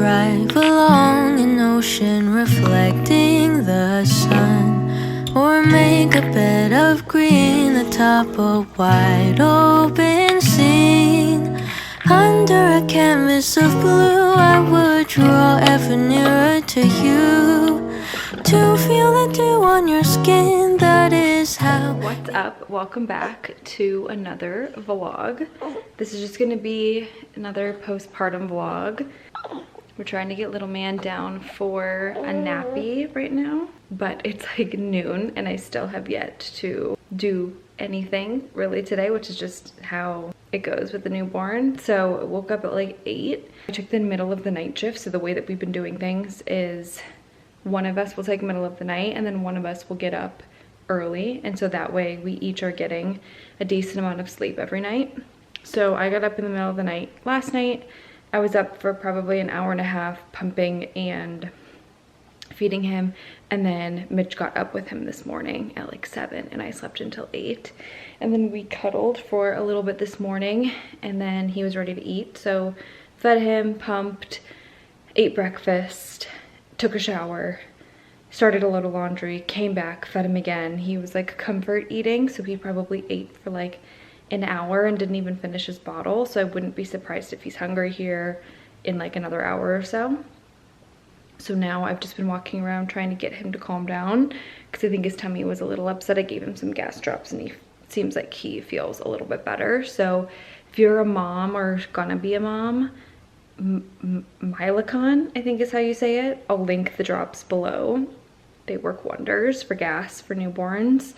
drive along an ocean reflecting the sun, or make a bed of green atop a wide open scene. Under a canvas of blue, I would draw ever nearer to you, to feel the dew on your skin. That is how. What's up? Welcome back to another vlog. This is just gonna be another postpartum vlog. We're trying to get little man down for a nappy right now, but it's like noon and I still have yet to do anything really today, which is just how it goes with the newborn. So I woke up at like 8. I took the middle of the night shift, so the way that we've been doing things is one of us will take middle of the night and then one of us will get up early, and so that way we each are getting a decent amount of sleep every night. So I got up in the middle of the night last night. I was up for probably an hour and a half pumping and feeding him, and then Mitch got up with him this morning at like 7 and I slept until 8, and then we cuddled for a little bit this morning and then he was ready to eat. So fed him, pumped, ate breakfast, took a shower, started a load of laundry, came back, fed him again. He was like comfort eating, so he probably ate for like an hour and didn't even finish his bottle, so I wouldn't be surprised if he's hungry here in like another hour or so. So now I've just been walking around trying to get him to calm down because I think his tummy was a little upset. I gave him some gas drops and he seems like he feels a little bit better. So if you're a mom or gonna be a mom, Mylicon, I think is how you say it. I'll link the drops below. They work wonders for gas for newborns.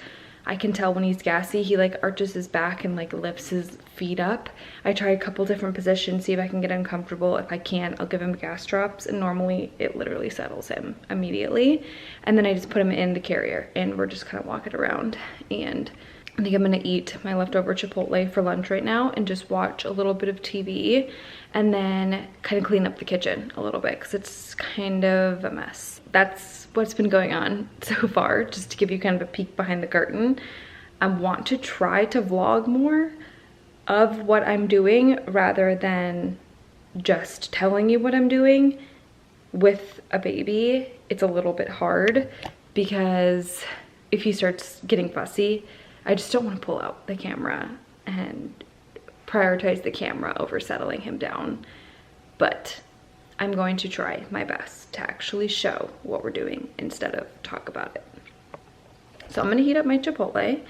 I can tell when he's gassy, he like arches his back and like lifts his feet up. I try a couple different positions, see if I can get uncomfortable. If I can't, I'll give him gas drops, and normally it literally settles him immediately. And then I just put him in the carrier and we're just kind of walking around. And I think I'm gonna eat my leftover Chipotle for lunch right now and just watch a little bit of TV and then kind of clean up the kitchen a little bit because it's kind of a mess. That's what's been going on so far, just to give you kind of a peek behind the curtain. I want to try to vlog more of what I'm doing rather than just telling you what I'm doing. With a baby, it's a little bit hard because if he starts getting fussy, I just don't want to pull out the camera and prioritize the camera over settling him down. But I'm going to try my best to actually show what we're doing instead of talk about it. So I'm gonna heat up my Chipotle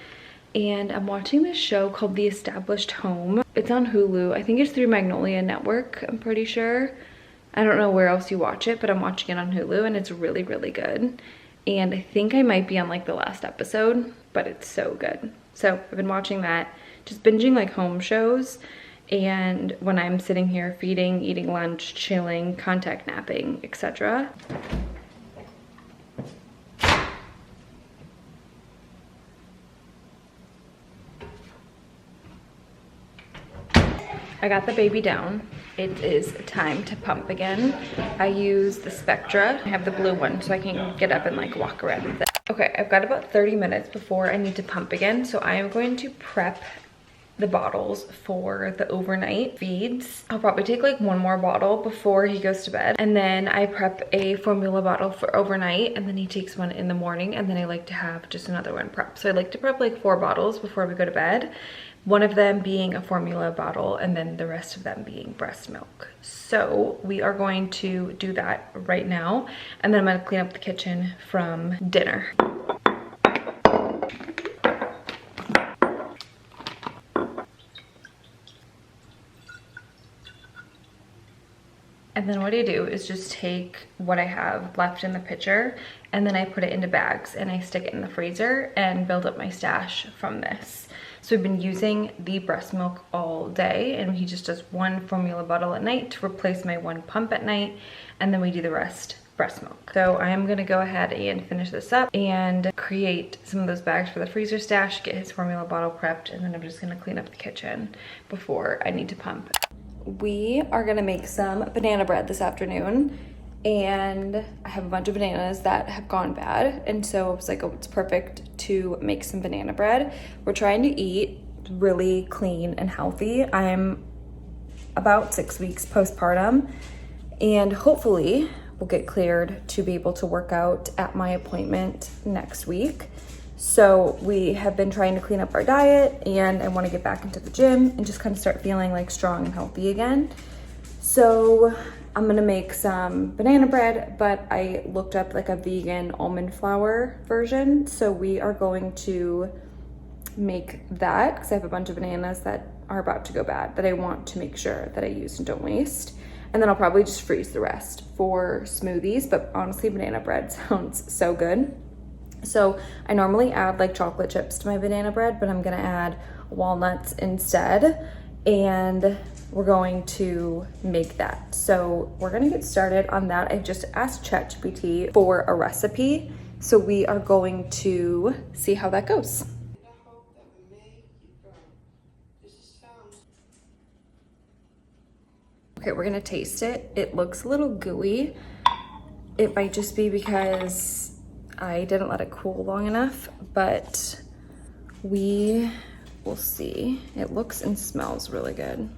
and I'm watching this show called The Established Home. It's on Hulu. I think it's through Magnolia Network, I'm pretty sure. I don't know where else you watch it, but I'm watching it on Hulu and it's really, really good. And I think I might be on like the last episode, but it's so good. So I've been watching that, just binging like home shows. And when I'm sitting here feeding, eating lunch, chilling, contact napping, etc. I got the baby down. It is time to pump again. I use the Spectra. I have the blue one so I can get up and like walk around with it. Okay, I've got about 30 minutes before I need to pump again, so I am going to prep the bottles for the overnight feeds. I'll probably take like one more bottle before he goes to bed, and then I prep a formula bottle for overnight, and then he takes one in the morning, and then I like to have just another one prep. So I like to prep like 4 bottles before we go to bed, one of them being a formula bottle and then the rest of them being breast milk. So we are going to do that right now, and then I'm going to clean up the kitchen from dinner. And then what I do is just take what I have left in the pitcher and then I put it into bags and I stick it in the freezer and build up my stash from this. So we've been using the breast milk all day, and he just does one formula bottle at night to replace my one pump at night, and then we do the rest breast milk. So I'm gonna go ahead and finish this up and create some of those bags for the freezer stash, get his formula bottle prepped, and then I'm just gonna clean up the kitchen before I need to pump. We are gonna make some banana bread this afternoon, and I have a bunch of bananas that have gone bad, and so I was like, oh, it's perfect to make some banana bread. We're trying to eat really clean and healthy. I'm about 6 weeks postpartum, and hopefully we'll get cleared to be able to work out at my appointment next week. So we have been trying to clean up our diet, and I want to get back into the gym and just kind of start feeling like strong and healthy again. So I'm gonna make some banana bread, but I looked up like a vegan almond flour version. So we are going to make that because I have a bunch of bananas that are about to go bad that I want to make sure that I use and don't waste. And then I'll probably just freeze the rest for smoothies, but honestly, banana bread sounds so good. So I normally add like chocolate chips to my banana bread, but I'm gonna add walnuts instead, and we're going to make that. So we're gonna get started on that. I just asked ChatGPT for a recipe, so we are going to see how that goes. Okay, we're gonna taste it. It looks a little gooey. It might just be because I didn't let it cool long enough, but we will see. It looks and smells really good.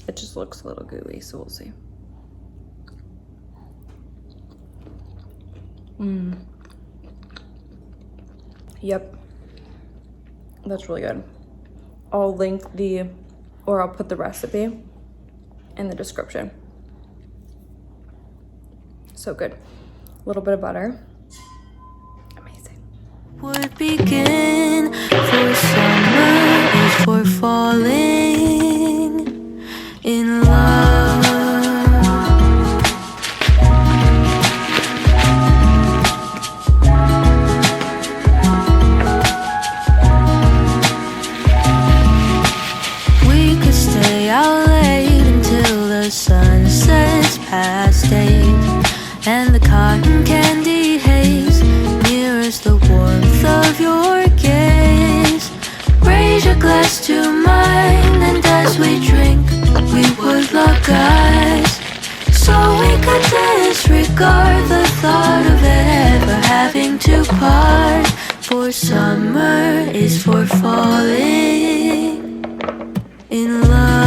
It just looks a little gooey, so we'll see. Yep, that's really good. I'll link I'll put the recipe in the description. So good. A little bit of butter. Amazing. Would begin for summer is for falling in love. We could stay out late until the sun sets past 8, and the cotton candy haze mirrors the warmth of your gaze. Raise your glass to mine, and as we drink, we would lock eyes, so we could disregard the thought of ever having to part. For summer is for falling in love.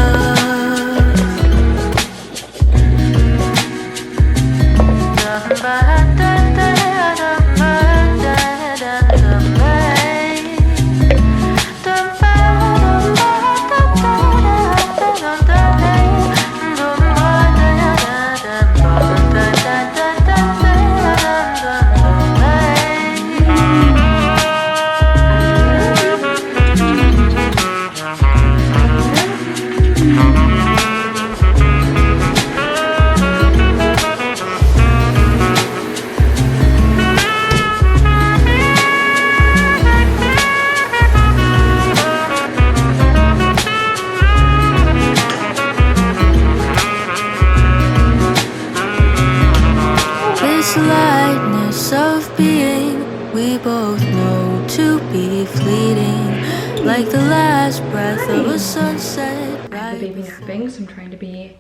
This lightness of being, we both know to be fleeting, like the last breath of a sunset. I have the baby napping, so I'm trying to be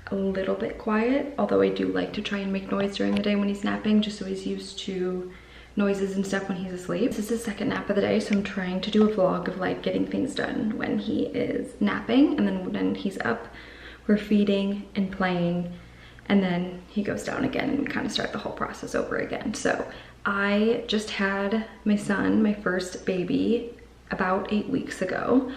a little bit quiet, although I do like to try and make noise during the day when he's napping, just so he's used to noises and stuff when he's asleep. This is his second nap of the day, so I'm trying to do a vlog of like getting things done when he is napping, and then when he's up, we're feeding and playing, and then he goes down again and kind of start the whole process over again. So I just had my son, my first baby, about 8 weeks ago.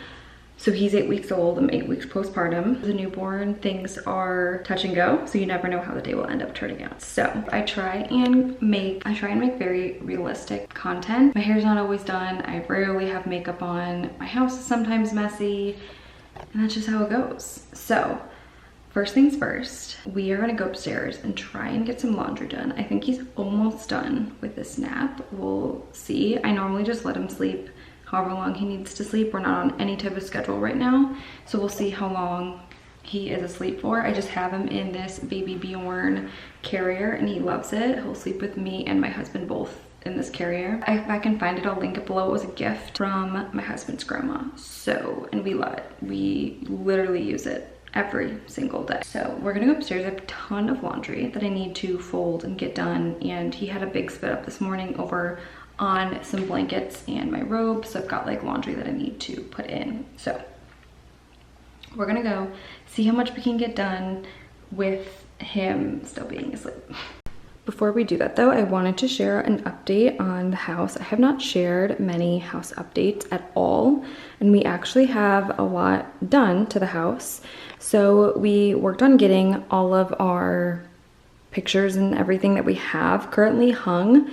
So he's 8 weeks old, I'm 8 weeks postpartum. As a newborn, things are touch and go, so you never know how the day will end up turning out. So I try and make very realistic content. My hair's not always done, I rarely have makeup on, my house is sometimes messy, and that's just how it goes. So first things first, we are gonna go upstairs and try and get some laundry done. I think he's almost done with this nap. We'll see. I normally just let him sleep however long he needs to sleep. We're not on any type of schedule right now, so we'll see how long he is asleep for. I just have him in this Baby Bjorn carrier, and he loves it. He'll sleep with me and my husband both in this carrier. If I can find it, I'll link it below. It was a gift from my husband's grandma. So, and we love it. We literally use it every single day. So we're gonna go upstairs. I have a ton of laundry that I need to fold and get done, and he had a big spit up this morning over on some blankets and my robe, so I've got like laundry that I need to put in. So we're gonna go see how much we can get done with him still being asleep. Before we do that though, I wanted to share an update on the house. I have not shared many house updates at all, and we actually have a lot done to the house. So we worked on getting all of our pictures and everything that we have currently hung.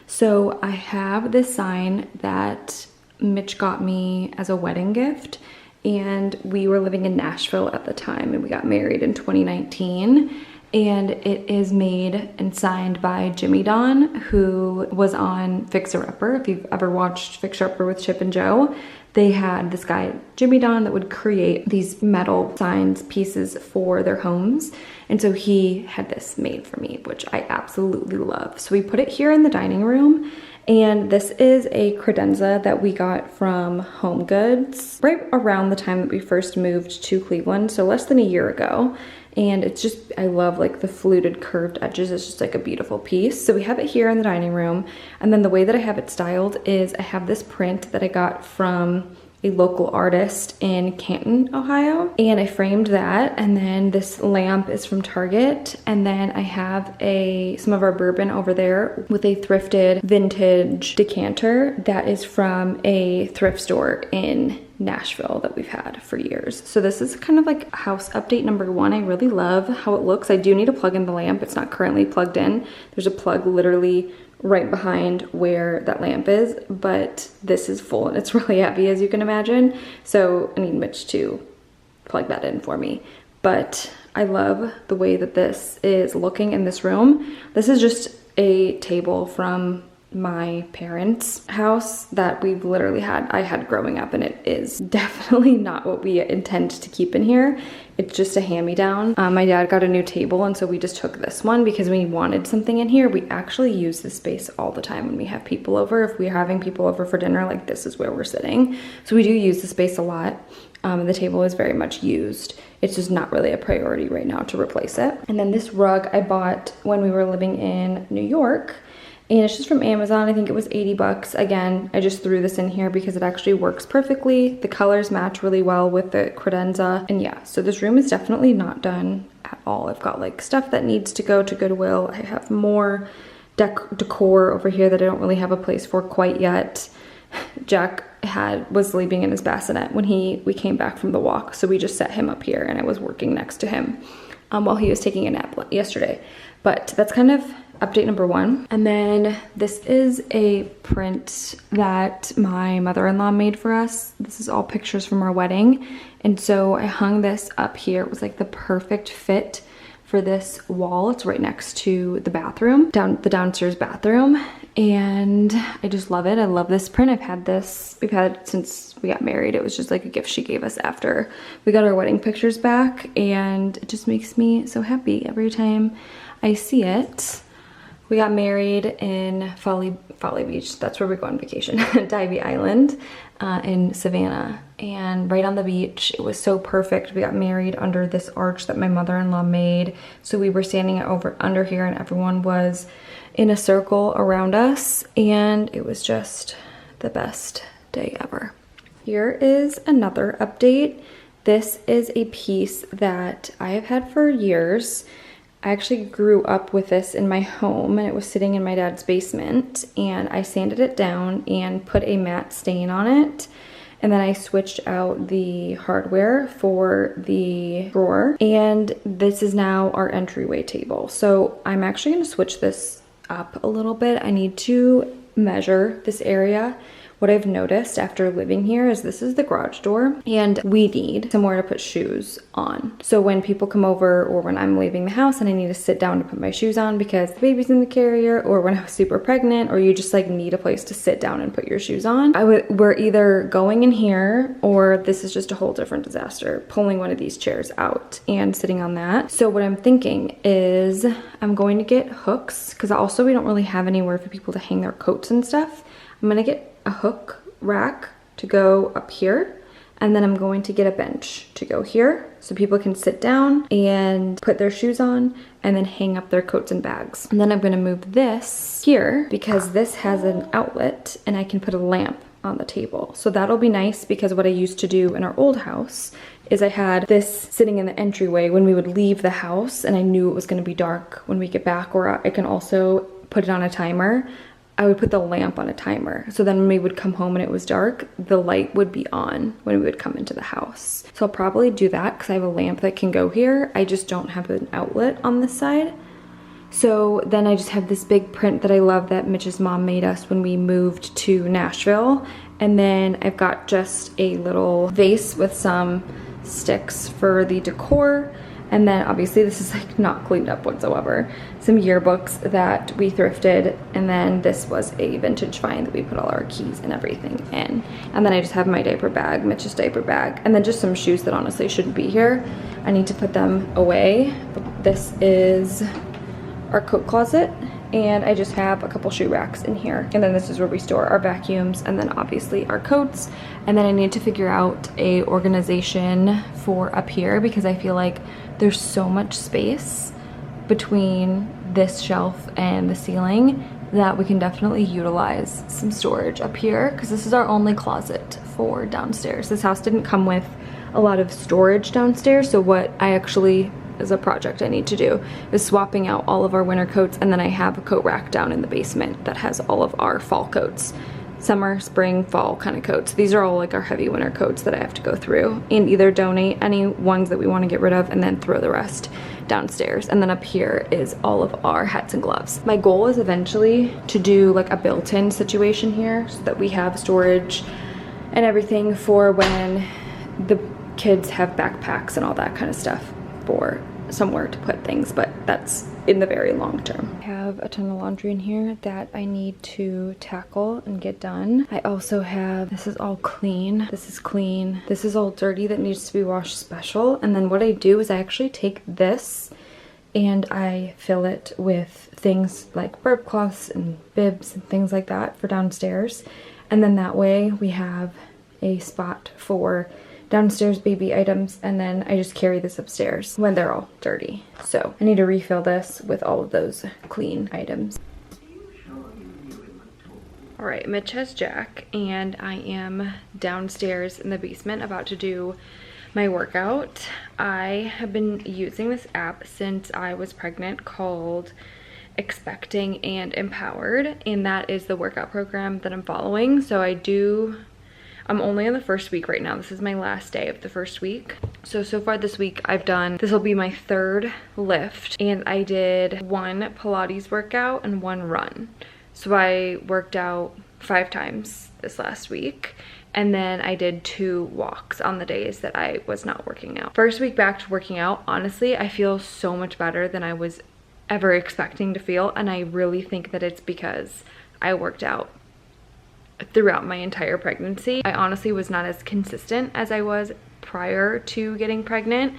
So I have this sign that Mitch got me as a wedding gift, and we were living in Nashville at the time, and we got married in 2019. And it is made and signed by Jimmy Don, who was on Fixer Upper. If you've ever watched Fixer Upper with Chip and Joe, they had this guy, Jimmy Don, that would create these metal signs pieces for their homes. And so he had this made for me, which I absolutely love. So we put it here in the dining room. And this is a credenza that we got from Home Goods right around the time that we first moved to Cleveland, so less than a year ago. And it's just, I love like the fluted curved edges. It's just like a beautiful piece. So we have it here in the dining room. And then the way that I have it styled is I have this print that I got from a local artist in Canton, Ohio. And I framed that. And then this lamp is from Target. And then I have some of our bourbon over there with a thrifted vintage decanter that is from a thrift store in Nashville that we've had for years. So this is kind of like house update number 1. I really love how it looks. I do need to plug in the lamp. It's not currently plugged in. There's a plug literally right behind where that lamp is, but this is full and it's really heavy, as you can imagine. So I need Mitch to plug that in for me. But I love the way that this is looking in this room. This is just a table from my parents' house that we've literally I had growing up, and it is definitely not what we intend to keep in here. It's just a hand-me-down. My dad got a new table, and so we just took this one because we wanted something in here. We actually use this space all the time when we have people over. If we're having people over for dinner, like this is where we're sitting. So we do use the space a lot. The table is very much used. It's just not really a priority right now to replace it. And then this rug I bought when we were living in New York. And it's just from Amazon. I think it was 80 bucks. Again, I just threw this in here because it actually works perfectly. The colors match really well with the credenza. And yeah, so this room is definitely not done at all. I've got like stuff that needs to go to Goodwill. I have more decor over here that I don't really have a place for quite yet. Jack was sleeping in his bassinet when we came back from the walk. So we just set him up here and I was working next to him while he was taking a nap yesterday. But that's kind of update number 1. And then this is a print that my mother-in-law made for us. This is all pictures from our wedding. And so I hung this up here. It was like the perfect fit for this wall. It's right next to the bathroom, the downstairs bathroom. And I just love it. I love this print. we've had it since we got married. It was just like a gift she gave us after we got our wedding pictures back. And it just makes me so happy every time I see it. We got married in Folly Beach. That's where we go on vacation, Divey Island in Savannah. And right on the beach, it was so perfect. We got married under this arch that my mother-in-law made. So we were standing under here and everyone was in a circle around us. And it was just the best day ever. Here is another update. This is a piece that I have had for years. I actually grew up with this in my home, and it was sitting in my dad's basement, and I sanded it down and put a matte stain on it. And then I switched out the hardware for the drawer, and this is now our entryway table. So I'm actually going to switch this up a little bit. I need to measure this area. What I've noticed after living here is this is the garage door, and we need somewhere to put shoes on. So when people come over, or when I'm leaving the house and I need to sit down to put my shoes on because the baby's in the carrier, or when I was super pregnant, or you just like need a place to sit down and put your shoes on, we're either going in here, or this is just a whole different disaster, pulling one of these chairs out and sitting on that. So what I'm thinking is I'm going to get hooks, because also we don't really have anywhere for people to hang their coats and stuff. I'm gonna get a hook rack to go up here, and then I'm going to get a bench to go here so people can sit down and put their shoes on and then hang up their coats and bags. And then I'm going to move this here because this has an outlet and I can put a lamp on the table. So that'll be nice, because what I used to do in our old house is I had this sitting in the entryway when we would leave the house, and I knew it was going to be dark when we get back, or I can also put it on a timer. I would put the lamp on a timer. So then when we would come home and it was dark, the light would be on when we would come into the house. So I'll probably do that because I have a lamp that can go here. I just don't have an outlet on this side. So then I just have this big print that I love that Mitch's mom made us when we moved to Nashville. And then I've got just a little vase with some sticks for the decor. And then obviously this is like not cleaned up whatsoever. Some yearbooks that we thrifted. And then this was a vintage find that we put all our keys and everything in. And then I just have my diaper bag, Mitch's diaper bag. And then just some shoes that honestly shouldn't be here. I need to put them away. This is our coat closet, and I just have a couple shoe racks in here. And then this is where we store our vacuums, and then obviously our coats. And then I need to figure out a organization for up here, because I feel like there's so much space between this shelf and the ceiling that we can definitely utilize some storage up here, because this is our only closet for downstairs. This house didn't come with a lot of storage downstairs, so what I actually is a project I need to do is swapping out all of our winter coats, and then I have a coat rack down in the basement that has all of our fall coats. Summer, spring, fall kind of coats. These are all like our heavy winter coats that I have to go through and either donate any ones that we want to get rid of and then throw the rest downstairs. And then up here is all of our hats and gloves. My goal is eventually to do like a built-in situation here so that we have storage and everything for when the kids have backpacks and all that kind of stuff, for somewhere to put things, but that's in the very long term. I have a ton of laundry in here that I need to tackle and get done. I also have, this is all clean, this is clean, this is all dirty that needs to be washed special. And then what I do is I actually take this and I fill it with things like burp cloths and bibs and things like that for downstairs. And then that way we have a spot for downstairs baby items, and then I just carry this upstairs when they're all dirty. So I need to refill this with all of those clean items. All right, Mitch has Jack, and I am downstairs in the basement about to do my workout. I have been using this app since I was pregnant called Expecting and Empowered, and that is the workout program that I'm following. So I'm only on the first week right now. This is my last day of the first week. So far this week I've done, this will be my third lift, and I did one Pilates workout and one run. So I worked out 5 times this last week, and then I did 2 walks on the days that I was not working out. First week back to working out, honestly, I feel so much better than I was ever expecting to feel, and I really think that it's because I worked out throughout my entire pregnancy. I honestly was not as consistent as I was prior to getting pregnant,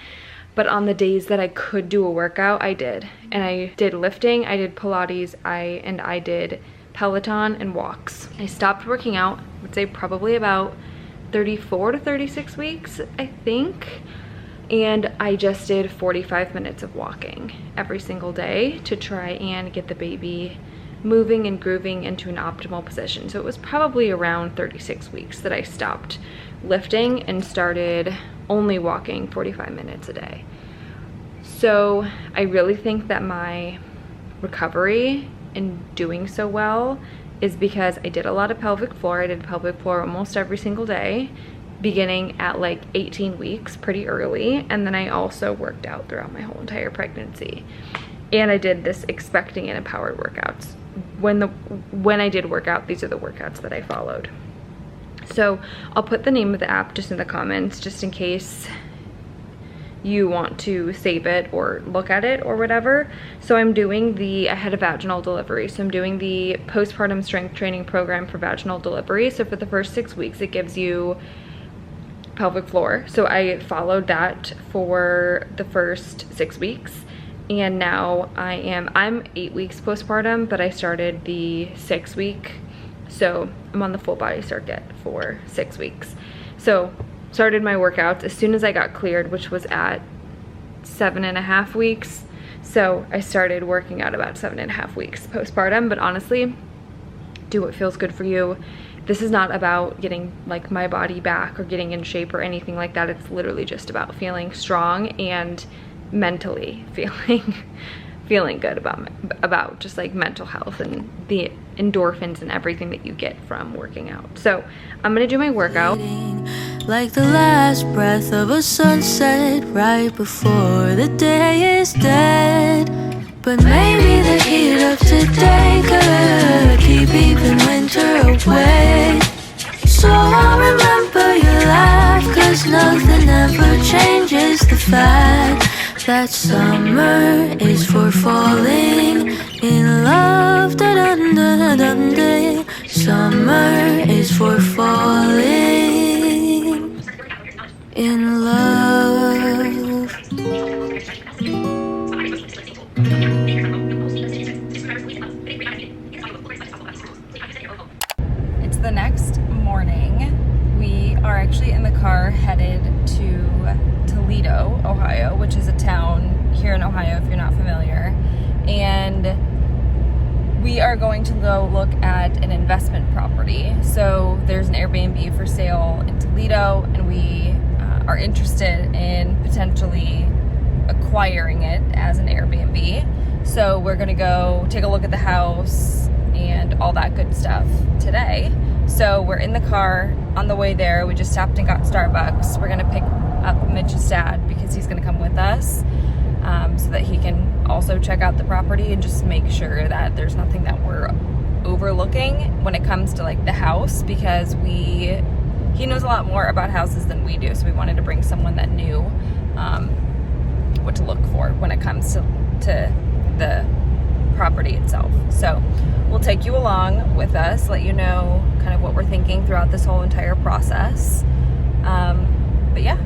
but on the days that I could do a workout, I did. And I did lifting, I did Pilates, and I did Peloton and walks. I stopped working out, I would say probably about 34 to 36 weeks, I think. And I just did 45 minutes of walking every single day to try and get the baby moving and grooving into an optimal position. So it was probably around 36 weeks that I stopped lifting and started only walking 45 minutes a day. So I really think that my recovery in doing so well is because I did a lot of pelvic floor. I did pelvic floor almost every single day, beginning at like 18 weeks, pretty early. And then I also worked out throughout my whole entire pregnancy. And I did this expecting and empowered workouts. When I did work out, these are the workouts that I followed. So I'll put the name of the app just in the comments, just in case you want to save it or look at it or whatever. So I'm doing I had a vaginal delivery. So I'm doing the postpartum strength training program for vaginal delivery. So for the first 6 weeks, it gives you pelvic floor. So I followed that for the first 6 weeks. And now I'm 8 weeks postpartum, but I started the 6 week. So I'm on the full body circuit for 6 weeks. So started my workouts as soon as I got cleared, which was at 7.5 weeks. So I started working out about 7.5 weeks postpartum, but honestly, do what feels good for you. this is not about getting like my body back or getting in shape or anything like that. It's literally just about feeling strong and mentally feeling good about just like mental health and the endorphins and everything that you get from working out. So I'm gonna do my workout. Like the last breath of a sunset right before the day is dead. But maybe the heat of today could keep even winter away. So I'll remember your laugh, 'cause nothing ever changes the fact that summer is for falling in love. Da-dun-da-dun-day. Summer is for falling in love. It's the next morning. We are actually in the car headed to Toledo, Ohio, which is a town here in Ohio if you're not familiar. And we are going to go look at an investment property. So there's an Airbnb for sale in Toledo, and we are interested in potentially acquiring it as an Airbnb. So we're gonna go take a look at the house and all that good stuff today. So we're in the car on the way there. We just stopped and got Starbucks. We're gonna pick up Mitch's dad because he's gonna come with us, so that he can also check out the property and just make sure that there's nothing that we're overlooking when it comes to like the house, because he knows a lot more about houses than we do. So we wanted to bring someone that knew what to look for when it comes to the property itself. So we'll take you along with us, let you know kind of what we're thinking throughout this whole entire process. But yeah.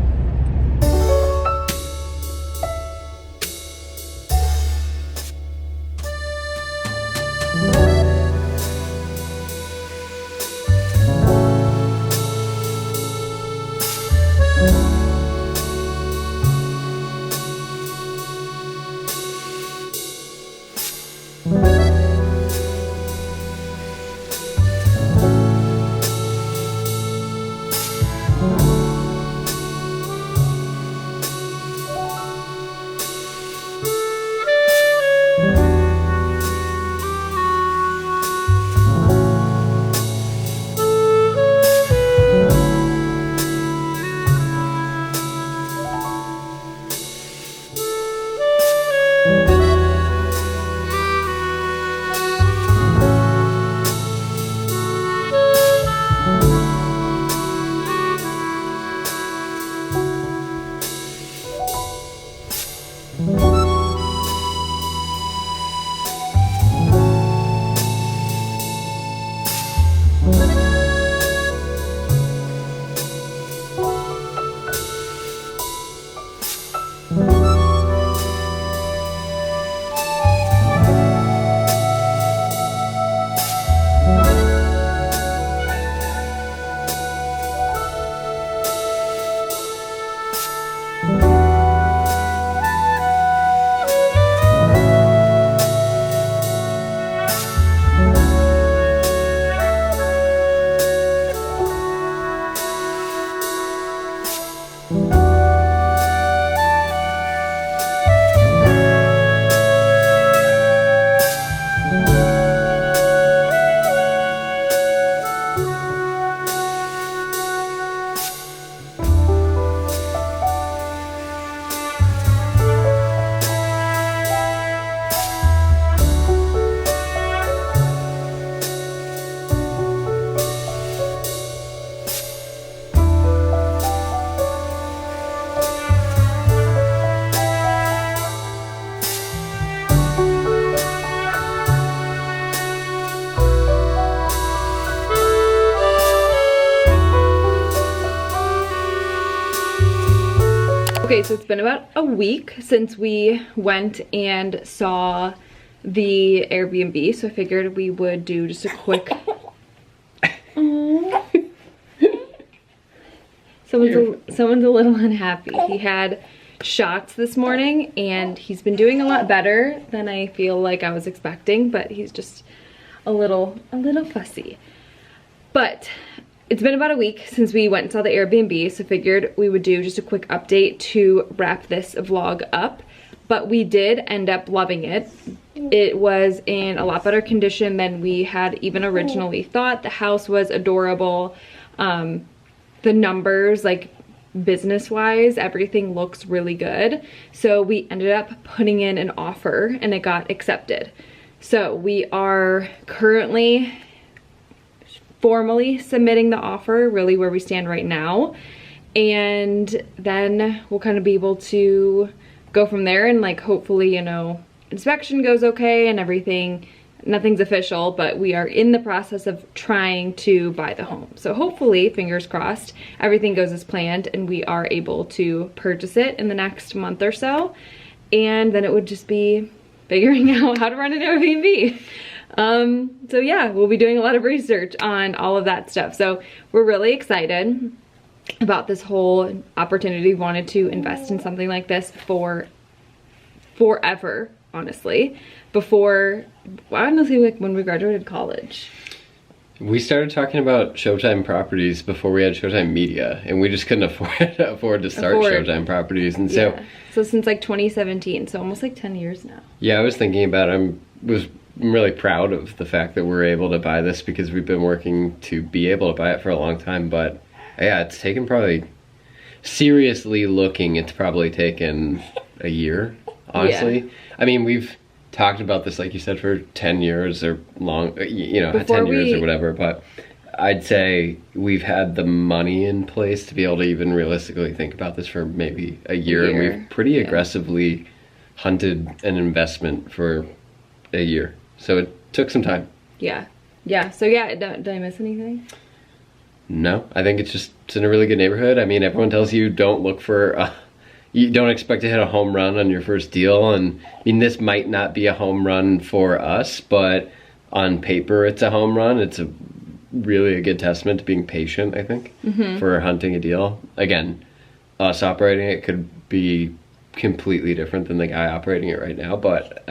Okay, so it's been about a week since we went and saw the Airbnb, so I figured we would do just a quick... Someone's a little unhappy. He had shots this morning and he's been doing a lot better than I feel like I was expecting, but he's just a little fussy. But it's been about a week since we went and saw the Airbnb, so figured we would do just a quick update to wrap this vlog up. But we did end up loving it. It was in a lot better condition than we had even originally thought. The house was adorable. The numbers, like business-wise, everything looks really good. So we ended up putting in an offer and it got accepted. So we are currently formally submitting the offer, really where we stand right now. And then we'll kind of be able to go from there and like hopefully, you know, inspection goes okay and everything. Nothing's official, but we are in the process of trying to buy the home. So hopefully, fingers crossed, everything goes as planned and we are able to purchase it in the next month or so. And then it would just be figuring out how to run an Airbnb. So yeah, we'll be doing a lot of research on all of that stuff. So we're really excited about this whole opportunity. We wanted to invest in something like this for forever, honestly. Before, honestly, like when we graduated college. We started talking about Showtime properties before we had Showtime Media, and we just couldn't afford to start Showtime properties. And so, yeah. So since like 2017, so almost like 10 years now. Yeah, I was thinking about it. I'm really proud of the fact that we're able to buy this because we've been working to be able to buy it for a long time. But yeah, it's taken probably, seriously looking, it's probably taken a year, honestly. Yeah. I mean, we've talked about this, like you said, for 10 years or long, you know, 10 years or whatever, but I'd say we've had the money in place to be able to even realistically think about this for maybe a year. And we've pretty aggressively hunted an investment for a year. So it took some time. Yeah. Yeah. So yeah, did I miss anything? No, I think it's in a really good neighborhood. I mean, everyone tells you don't look for, you don't expect to hit a home run on your first deal. And I mean, this might not be a home run for us, but on paper, it's a home run. It's really a good testament to being patient, I think, for hunting a deal. Again, us operating it could be completely different than the guy operating it right now. But,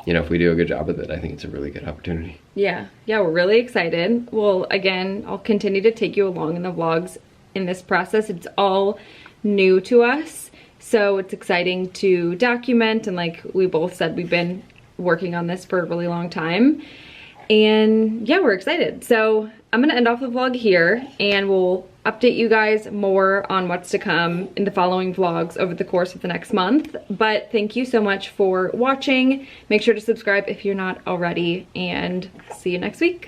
you know, if we do a good job with it, I think it's a really good opportunity. Yeah. Yeah, we're really excited. Well, again, I'll continue to take you along in the vlogs in this process. It's all new to us. So it's exciting to document. And like we both said, we've been working on this for a really long time. And yeah, we're excited. So I'm gonna end off the vlog here and we'll update you guys more on what's to come in the following vlogs over the course of the next month. But thank you so much for watching. Make sure to subscribe if you're not already, and see you next week.